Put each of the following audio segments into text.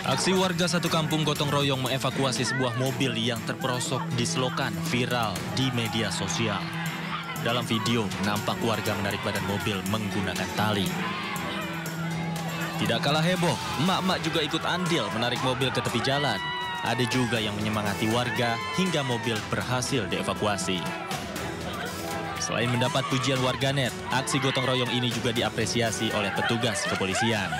Aksi warga satu kampung gotong royong mengevakuasi sebuah mobil yang terperosok di selokan viral di media sosial. Dalam video, nampak warga menarik badan mobil menggunakan tali. Tidak kalah heboh, emak-emak juga ikut andil menarik mobil ke tepi jalan. Ada juga yang menyemangati warga hingga mobil berhasil dievakuasi. Selain mendapat pujian warganet, aksi gotong royong ini juga diapresiasi oleh petugas kepolisian.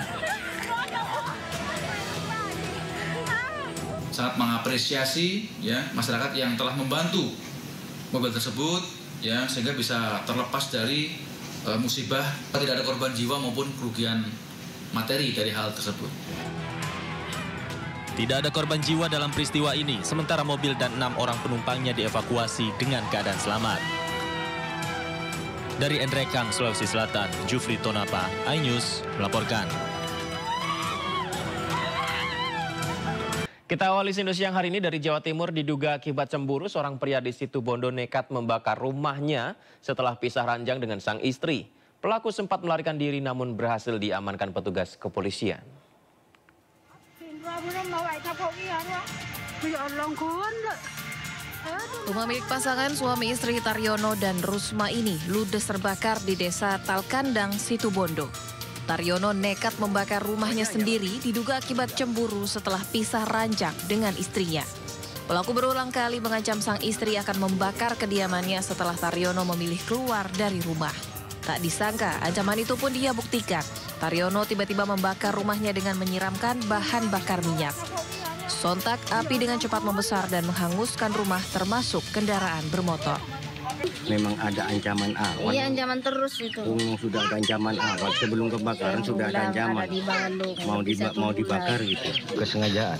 Sangat mengapresiasi ya masyarakat yang telah membantu mobil tersebut ya sehingga bisa terlepas dari musibah, tidak ada korban jiwa maupun kerugian materi dari hal tersebut. Tidak ada korban jiwa dalam peristiwa ini, sementara mobil dan 6 orang penumpangnya dievakuasi dengan keadaan selamat. Dari Endrekang, Sulawesi Selatan, Jufri Tonapa, iNews melaporkan. Kita awali Sindo siang hari ini dari Jawa Timur. Diduga akibat cemburu, seorang pria di Situbondo nekat membakar rumahnya setelah pisah ranjang dengan sang istri. Pelaku sempat melarikan diri namun berhasil diamankan petugas kepolisian. Rumah milik pasangan suami istri Taryono dan Rusma ini ludes terbakar di desa Talkandang, Situbondo. Taryono nekat membakar rumahnya sendiri diduga akibat cemburu setelah pisah ranjang dengan istrinya. Pelaku berulang kali mengancam sang istri akan membakar kediamannya setelah Taryono memilih keluar dari rumah. Tak disangka ancaman itu pun dia buktikan. Taryono tiba-tiba membakar rumahnya dengan menyiramkan bahan bakar minyak. Sontak api dengan cepat membesar dan menghanguskan rumah termasuk kendaraan bermotor. Memang ada ancaman awal. Iya, ancaman terus itu. Sudah ada ancaman awal sebelum kebakaran sudah ada ancaman. Mau dibakar gitu. Kesengajaan.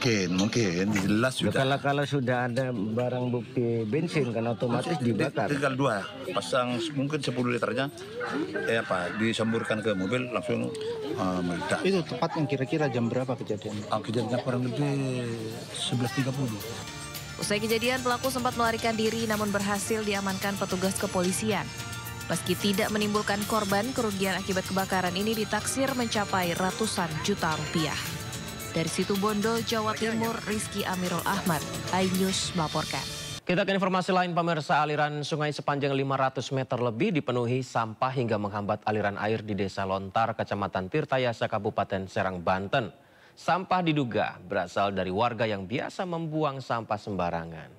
Ya mungkin jelas sudah. Kalau sudah ada barang bukti bensin kan otomatis dibakar. Tinggal 2 pasang mungkin 10 liternya disemburkan ke mobil langsung meledak. Itu tepatnya kira-kira jam berapa kejadiannya? Kejadiannya kurang lebih 11.30. Usai kejadian, pelaku sempat melarikan diri namun berhasil diamankan petugas kepolisian. Meski tidak menimbulkan korban, kerugian akibat kebakaran ini ditaksir mencapai ratusan juta rupiah. Dari Situbondo, Jawa Timur, Rizky Amirul Ahmad, iNews melaporkan. Kita ke informasi lain, pemirsa. Aliran sungai sepanjang 500 meter lebih dipenuhi sampah hingga menghambat aliran air di Desa Lontar, Kecamatan Tirtayasa, Kabupaten Serang, Banten. Sampah diduga berasal dari warga yang biasa membuang sampah sembarangan.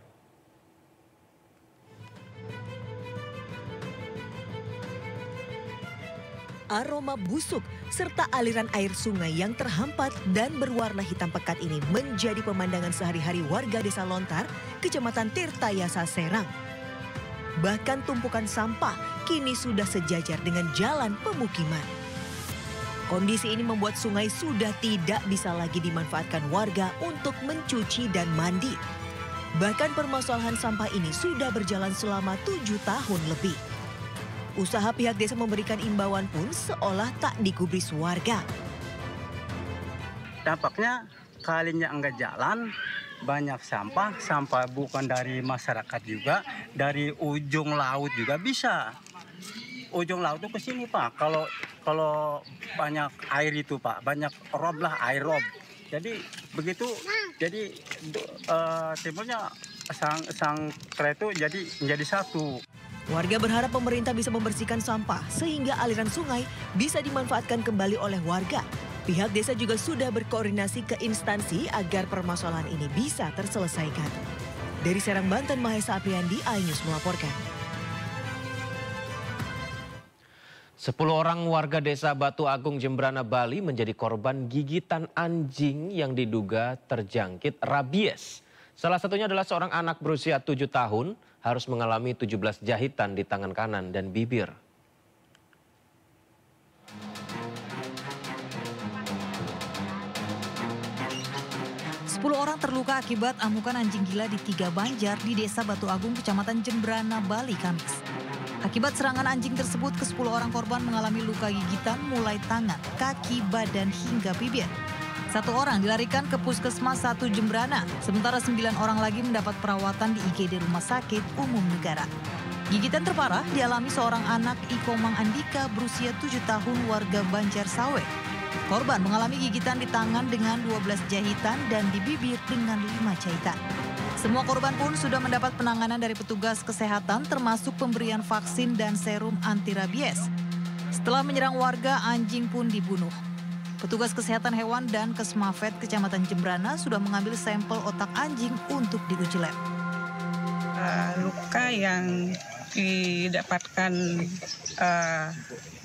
Aroma busuk serta aliran air sungai yang terhampat dan berwarna hitam pekat ini menjadi pemandangan sehari-hari warga Desa Lontar, Kecamatan Tirtayasa, Serang. Bahkan tumpukan sampah kini sudah sejajar dengan jalan pemukiman. Kondisi ini membuat sungai sudah tidak bisa lagi dimanfaatkan warga untuk mencuci dan mandi. Bahkan permasalahan sampah ini sudah berjalan selama 7 tahun lebih. Usaha pihak desa memberikan imbauan pun seolah tak digubris warga. Dampaknya kalinya enggak jalan, banyak sampah bukan dari masyarakat juga, dari ujung laut juga bisa. Ujung laut itu ke sini Pak, kalau banyak air itu Pak, banyak rob lah, air rob. Jadi begitu, jadi timbulnya sang kereta jadi satu. Warga berharap pemerintah bisa membersihkan sampah sehingga aliran sungai bisa dimanfaatkan kembali oleh warga. Pihak desa juga sudah berkoordinasi ke instansi agar permasalahan ini bisa terselesaikan. Dari Serang, Banten, Mahesa Apriandi, iNews melaporkan. 10 orang warga desa Batu Agung, Jembrana, Bali menjadi korban gigitan anjing yang diduga terjangkit rabies. Salah satunya adalah seorang anak berusia 7 tahun harus mengalami 17 jahitan di tangan kanan dan bibir. Orang terluka akibat amukan anjing gila di 3 Banjar di Desa Batu Agung, Kecamatan Jembrana, Bali, Kamis. Akibat serangan anjing tersebut, ke-10 orang korban mengalami luka gigitan mulai tangan, kaki, badan, hingga bibir. 1 orang dilarikan ke Puskesmas 1 Jembrana, sementara 9 orang lagi mendapat perawatan di IGD Rumah Sakit Umum Negara. Gigitan terparah dialami seorang anak Ikomang Andika berusia 7 tahun warga Banjar Sawe. Korban mengalami gigitan di tangan dengan 12 jahitan dan di bibir dengan 5 jahitan. Semua korban pun sudah mendapat penanganan dari petugas kesehatan termasuk pemberian vaksin dan serum anti rabies. Setelah menyerang warga, anjing pun dibunuh. Petugas kesehatan hewan dan Kesmafet Kecamatan Jembrana sudah mengambil sampel otak anjing untuk diuji lab. Luka yang didapatkan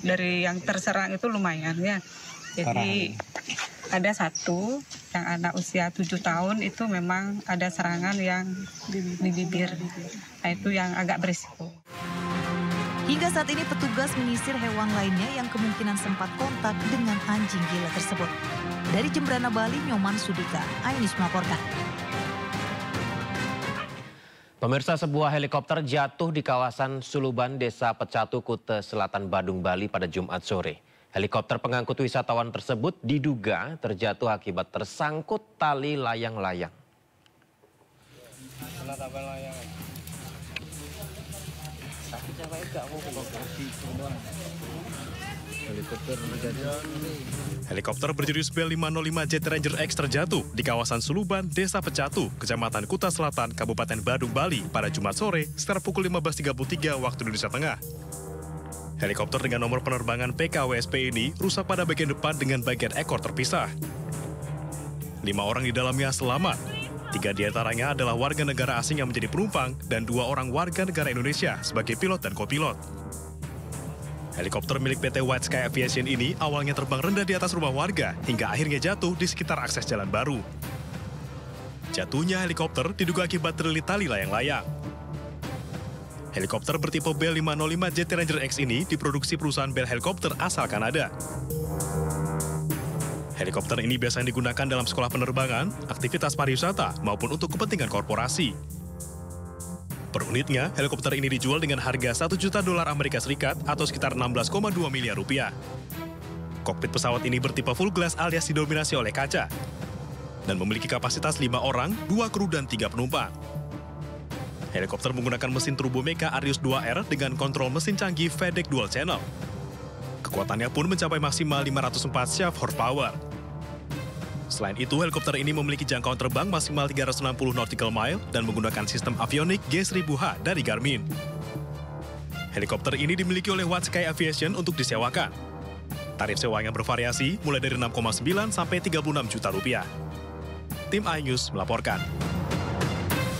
dari yang terserang itu lumayan ya. Jadi ada satu yang anak usia 7 tahun itu memang ada serangan yang di bibir. Nah itu yang agak berisiko. Hingga saat ini petugas menyisir hewan lainnya yang kemungkinan sempat kontak dengan anjing gila tersebut. Dari Jembrana, Bali, Nyoman Sudika, Ainus melaporkan. Pemirsa, sebuah helikopter jatuh di kawasan Suluban, Desa Pecatu, Kute Selatan, Badung, Bali pada Jumat sore. Helikopter pengangkut wisatawan tersebut diduga terjatuh akibat tersangkut tali layang-layang. Helikopter berjenis Bell 505 Jet Ranger X terjatuh di kawasan Suluban, Desa Pecatu, Kecamatan Kuta Selatan, Kabupaten Badung, Bali pada Jumat sore sekitar pukul 15.33 waktu Indonesia Tengah. Helikopter dengan nomor penerbangan PKWSP ini rusak pada bagian depan dengan bagian ekor terpisah. 5 orang di dalamnya selamat. 3 diantaranya adalah warga negara asing yang menjadi penumpang dan 2 orang warga negara Indonesia sebagai pilot dan kopilot. Helikopter milik PT White Sky Aviation ini awalnya terbang rendah di atas rumah warga hingga akhirnya jatuh di sekitar akses jalan baru. Jatuhnya helikopter diduga akibat terlilit tali layang-layang. Helikopter bertipe Bell 505 Jet Ranger X ini diproduksi perusahaan Bell Helikopter asal Kanada. Helikopter ini biasanya digunakan dalam sekolah penerbangan, aktivitas pariwisata, maupun untuk kepentingan korporasi. Per unitnya, helikopter ini dijual dengan harga $1 juta Amerika Serikat atau sekitar 16,2 miliar rupiah. Kokpit pesawat ini bertipe full glass alias didominasi oleh kaca dan memiliki kapasitas 5 orang, 2 kru dan 3 penumpang. Helikopter menggunakan mesin Turbomeca Arius 2R dengan kontrol mesin canggih VDEC Dual Channel. Kekuatannya pun mencapai maksimal 504 shaft horsepower. Selain itu, helikopter ini memiliki jangkauan terbang maksimal 360 nautical mile dan menggunakan sistem avionik G1000H dari Garmin. Helikopter ini dimiliki oleh White Sky Aviation untuk disewakan. Tarif sewanya bervariasi mulai dari 6,9 sampai 36 juta rupiah. Tim iNews melaporkan.